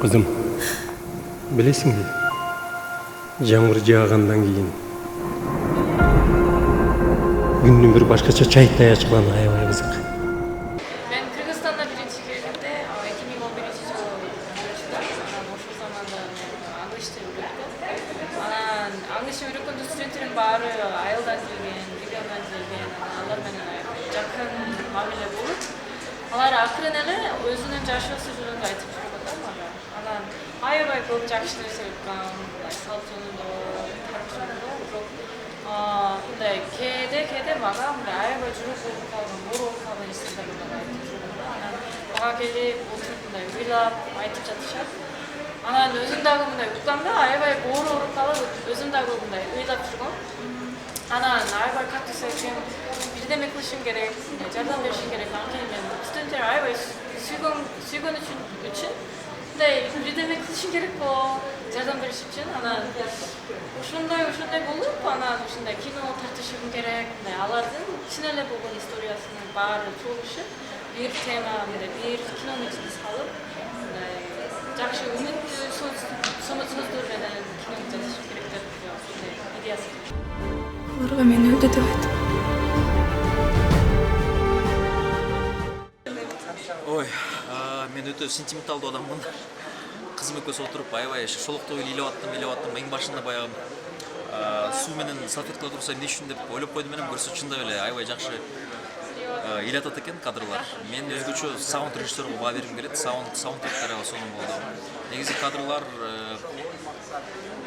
Kızım, bilesin mi? Yağmur yağgandan keyin günün bir başkaça çayıtтай açılan аябай кызык. Ben Kırgızistan'da birinci girdiğimde 2011 жылы ошол заманда аңгычты үйрөттүм. Анан аңгычты үйрөткөндө студенттердин баары айылдан келген, региондан келген, алар менен жакын мамиле болуп, алар акырын эле өзүнүн жашоосу жөнүндө айтып жүрүп атат мага. Анан аябай көп жакшы нерсе өткөн, салт жөнүндө, тарых жөнүндө, бирок мындай кээде мага мындай аябай жүрөк ооруп калган, оор ооруп калган нерселер айтып жүргөн да. Анан мага келип отуруп мындай ыйлап айтып жатышат. Анан өзүм дагы мындай укканда аябай оор ооруп калып, өзүм дагы мындай ыйлап жүргөм. Анан аябай катуу сезгем, бирдеме кылышым керек, жардам беришим керек. Анткени мен студенттер аябай сүйгөн үчүн мындай бирдеме кылышым керек го, жардам бериш үчүн. Анан ошондой болуп, анан ушундай кино тартышым керек. Мындай алардын чын эле болгон историясынын баары чогулушуп, бир тема, мындай бир кинонун ичине салып, мындай жакшы үмүттүү сөздөр менен кино жазышым керек деп ушундай идеясы. Аларга мени өлдү деп айттым. Ой, мен өтө сентименталдуу адаммын. Кызым экөөсү отуруп аябай шолоктоп ыйлап аттым. Эң башында баягы суу менен салфеткалар турса эмне үчүн деп ойлоп койдум менен көрсө чындап эле аябай жакшы ыйлатат экен кадрлар. Мен өзгөчө саунд режиссерге баа бергим келет. Саундтректер аябай сонун болду. Негизи кадрлар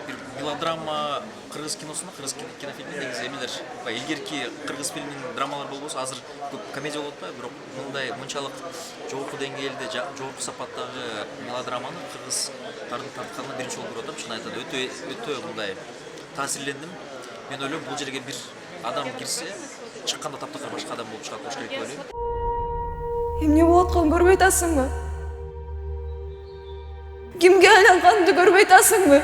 бир мелодрама кыргыз киносунда, кыргыз кинофильминде негизи эмелер илгерки кыргыз фильминин драмалары болбосо азыр көп комедия болуп атпайбы, бирок мындай мынчалык жогорку деңгээлде, жогорку сапаттагы мелодраманы кыргыздардын тартканына биринчи жолу көрүп атам. Чын айтады, өтө мындай таасирлендим. Мен ойлойм, бул жерге бир адам кирсе, чыкканда таптакыр башка адам болуп чыгат болуш керек деп ойлойм. Эмне болуп атканын көрбөй атасыңбы? Кимге айланганымды көрбөй атасыңбы?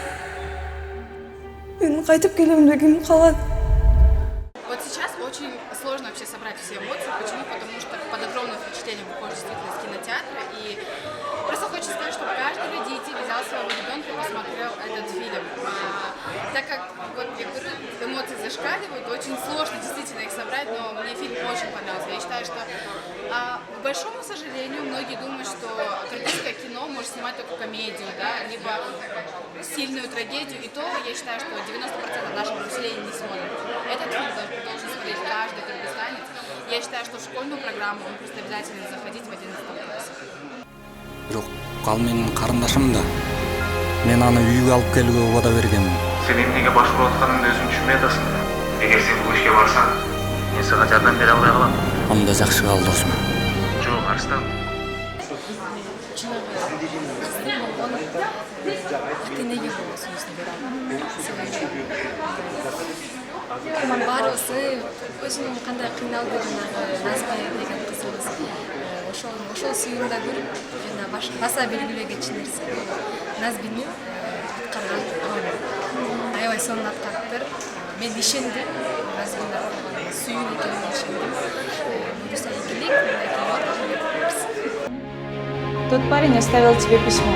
Мен кайтып келем дегим калат. Вот сейчас очень сложно вообще собрать все эмоции. Почему? Потому что под огромным впечатлением выходишь действительно из кинотеатра. И просто хочется сказать, чтобы каждый родитель взял своего ребенка и посмотрел этот фильм. Так как, вот я говорю, эмоции зашкаливают, очень сложно действительно их собрать, но мне фильм очень понравился. Я считаю, что, к большому сожалению, многие думают, что кыргызское кино может снимать только комедию, да, либо сильную трагедию. И то, я считаю, что 90% нашего населения не смотрит. Этот фильм должен смотреть каждый кыргызстанец. Я считаю, что в школьную программу он просто обязательно заходить в 11 классе. Бирок ал менин карындашым да. Мен аны үйгө алып келүүгө убада бергенмин. Сен эмнеге башкарып атканыңды өзүң түшүнбөй атасың. Эгер сен бул ишке барсаң, мен сага жардам бере албай калам. Анда жакшы кал досум. Жок, Арыстан. Тенеге болосуңузду бере алам. Баарыбызы өзүнүн кандай кыйналдыгын Назби деген кызыбыз ошол сүйүндө көрүп жана баса белгилегенчи нерсе Назбинин аткарган ролу аябай сонун аткарыптыр. Мен ишендим, Назбинин сүйүн экенине ишендим. Буюрса ийгилик, Тот парень оставил тебе письмо.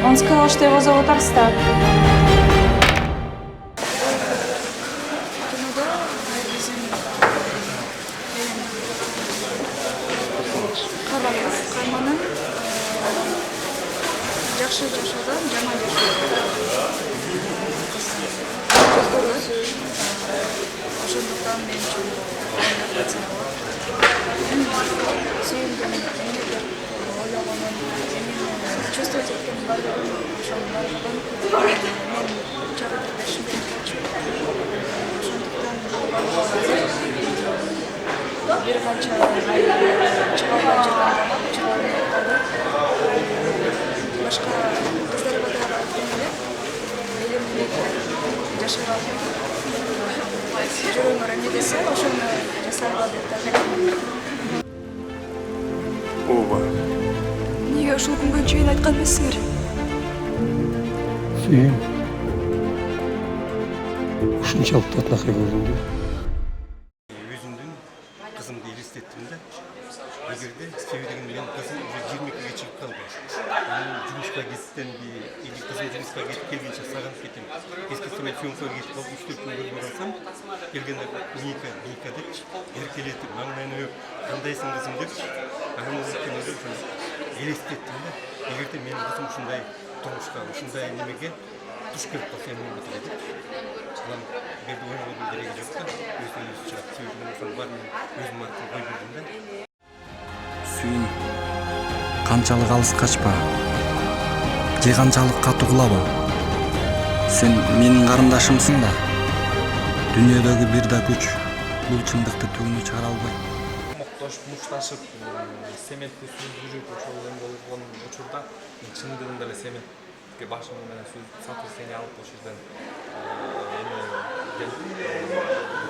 Он сказал, что его зовут Арстак. Карманын жакшы жашоодон жаман жашоо. Ошондуктан мен үчүн сүйүндүм, эмнедир ойлогонун, чувствовать эткенин баардыгын ошонун баардыгын мен жагып беришим керек болчу. Ошондуктан бир канча чыга албай жүргөндө башка кыздарга да айткым келет. Элемдик жашайга жүрөгүңөр эмне десе, ошону жасайга деп тартамын. Ооба. Эмнеге ушул күнгө чейин айткан эмессиңер? Сүйүн. Ушунчалык татынакай көрдүм. Өзүмдүн кызымды элестеттим да. Эгерде себебин менен кызым уже 22-ге чыгып калды. жұмысқа кеткенде или қызым жұмысқа кетіп келгенше сағынып кетемін. Кез келсе мен съемкаға кетіп қалып 3-4 күн көрмей қалсам, келгенде Ника депші, еркелетіп, маңдайына өп, қандайсың қызым депші, анамыз өткенде елестеттім да. Егер де менің қызым ушундай тұрмышқа, ушундай немеге туш келіп қалса мен бітір едім. Бұлан берді ойнауға керегі жоқ та, өзі шығады. Себебі мен бар мен өзім арқылы қой бердім да. Сүйін, қанчалық алыс қашпа, же қанчалық қатты құлаба. Сен менің қарындашымсың да. Дүниедегі бір да күч бұл шындықты түгіне шығара албай. Мұшташып, сементті сөз жүріп, ошол болған учурда, шындығында эле сементке башыммен сөз сатып сени алып ошол жерден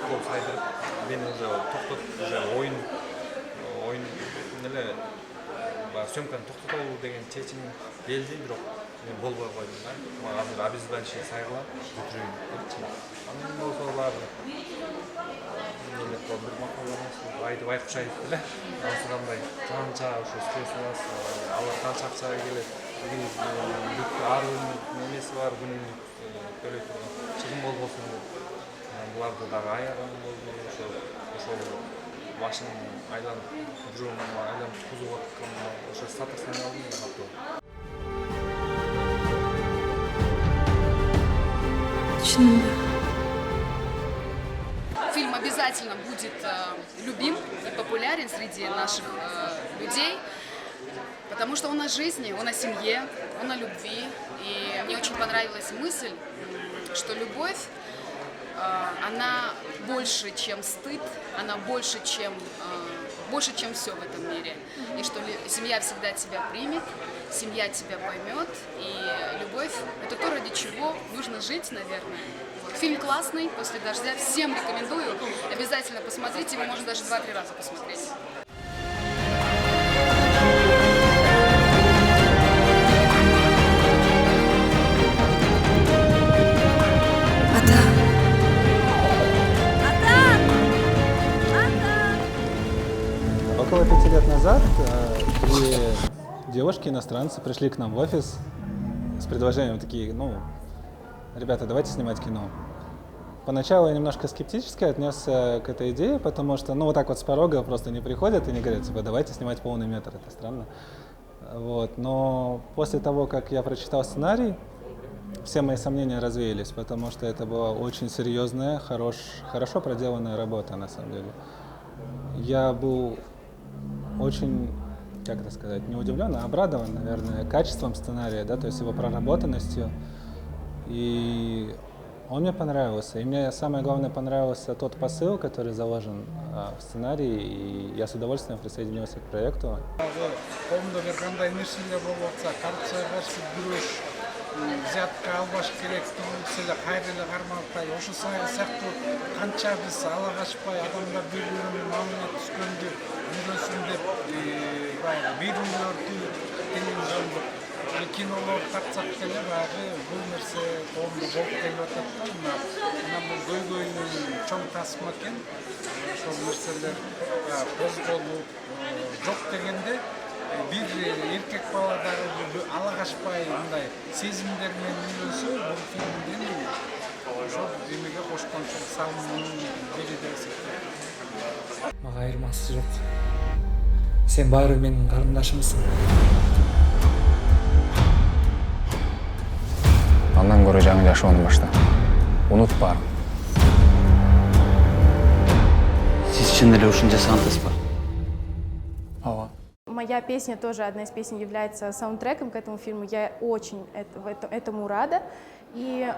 кол сайдырып, мени уже токтотуп, уже оюн эле съемканы токтотолу деген чечим келди, бирок мен болбой койдум да. Азыр обезболивающий сайгылап бүтүрөйүн депчи. Анан болсо аларды bir maqolamiz aytib aytib эле ансырандай канча ошо стресс аласыз, алар канча акчага келет, бүгүн ар немеси бар, күнүнүк төлөй турган чыгым болбосун буларды дагы аяган болду, ошол башым айланып жүрөгүм айланып кузуп аткан, ошо статусын алдым да катуу. Фильм обязательно будет любим и популярен среди наших людей, потому что он о жизни, он о семье, он о любви. И мне очень понравилась мысль, что любовь, она больше, чем стыд, она больше, чем все в этом мире. И что семья всегда тебя примет, семья тебя поймет, и любовь – это то, ради чего нужно жить, наверное. Вот. Фильм классный, «После дождя». Всем рекомендую. Обязательно посмотрите, его можно даже 2-3 раза посмотреть. Около 5 лет назад 3 девушки-иностранцы пришли к нам в офис с предложением такие, ребята, давайте снимать кино. Поначалу я немножко скептически отнесся к этой идее, потому что, вот так вот с порога просто не приходят и не говорят, давайте снимать полный метр, это странно. Вот. Но после того, как я прочитал сценарий, все мои сомнения развеялись, потому что это была очень серьезная, хорошо проделанная работа, на самом деле. Я был очень, не удивлен, а обрадован, наверное, качеством сценария, то есть его проработанностью. И он мне понравился. И мне самое главное понравился тот посыл, который заложен в сценарии, и я с удовольствием присоединился к проекту. Зиятка албаш керек, түгілсілі қайғылы қармалықтай, ошы сияқты қанша біз ала қашпай, адамдар бір-бірінің маңына түскенде үйренсін деп, бейрүлерді телевизионды кинолар тақсақ келе, бұл нәрсе қолында болып келіп атады. Бұл көйгөйінің чоң тасым екен, сол нәрселер қозғалу жоқ дегенде, bir erkek balaları ala kaçpay bunday sezimlerмен үйренсе, бұл фильмден ошол эмеге кошкон салымын бере десек. Мага айырмасы жок. Сен баары менин карындашымсың. Андан көрө жаңы жашоону башта. Унут баарын. Сиз чын эле ушунча сантасызбы? Ооба. Моя песня тоже, одна из песен, является саундтреком к этому фильму. Я очень этому рада. И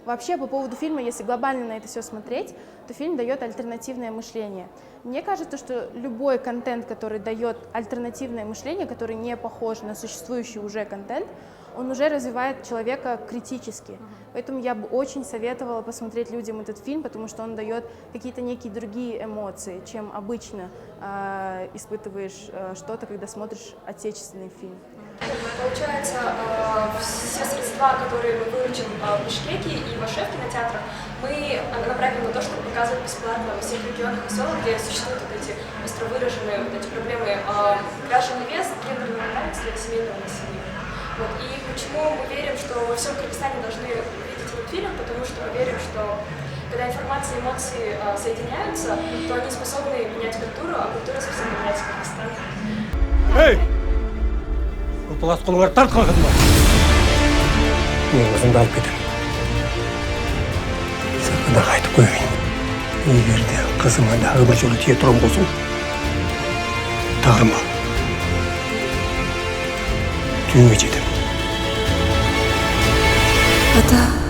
вообще по поводу фильма, если глобально на это все смотреть, то фильм дает альтернативное мышление. Мне кажется, что любой контент, который дает альтернативное мышление, который не похож на существующий уже контент, он уже развивает человека критически. Поэтому я бы очень советовала посмотреть людям этот фильм, потому что он дает какие-то некие другие эмоции, чем обычно испытываешь что-то, когда смотришь отечественный фильм. Получается, все средства, которые мы выручим в Бишкеке и в Оше в кинотеатрах, мы направим на то, чтобы показывать бесплатно во всех регионах и селах, где существуют вот эти остро выраженные вот эти проблемы. Гражданский вес, гендерная равенство, последствия семейного насилия. Вот. И почему мы верим, что во всем Кыргызстане должны увидеть этот фильм, потому что мы верим, что когда информация и эмоции соединяются, то они способны менять культуру, а культура совсем меняется Кыргызстан. Эй! Ылпылас қолыңарды тартқанға ма? Мен өзімді алып кетемін. Сыртында қайтып қояйын. Егер де қызыма дағы бір жолы тие тұрам болсын, тағырма. Түйінге жетемін. Ата.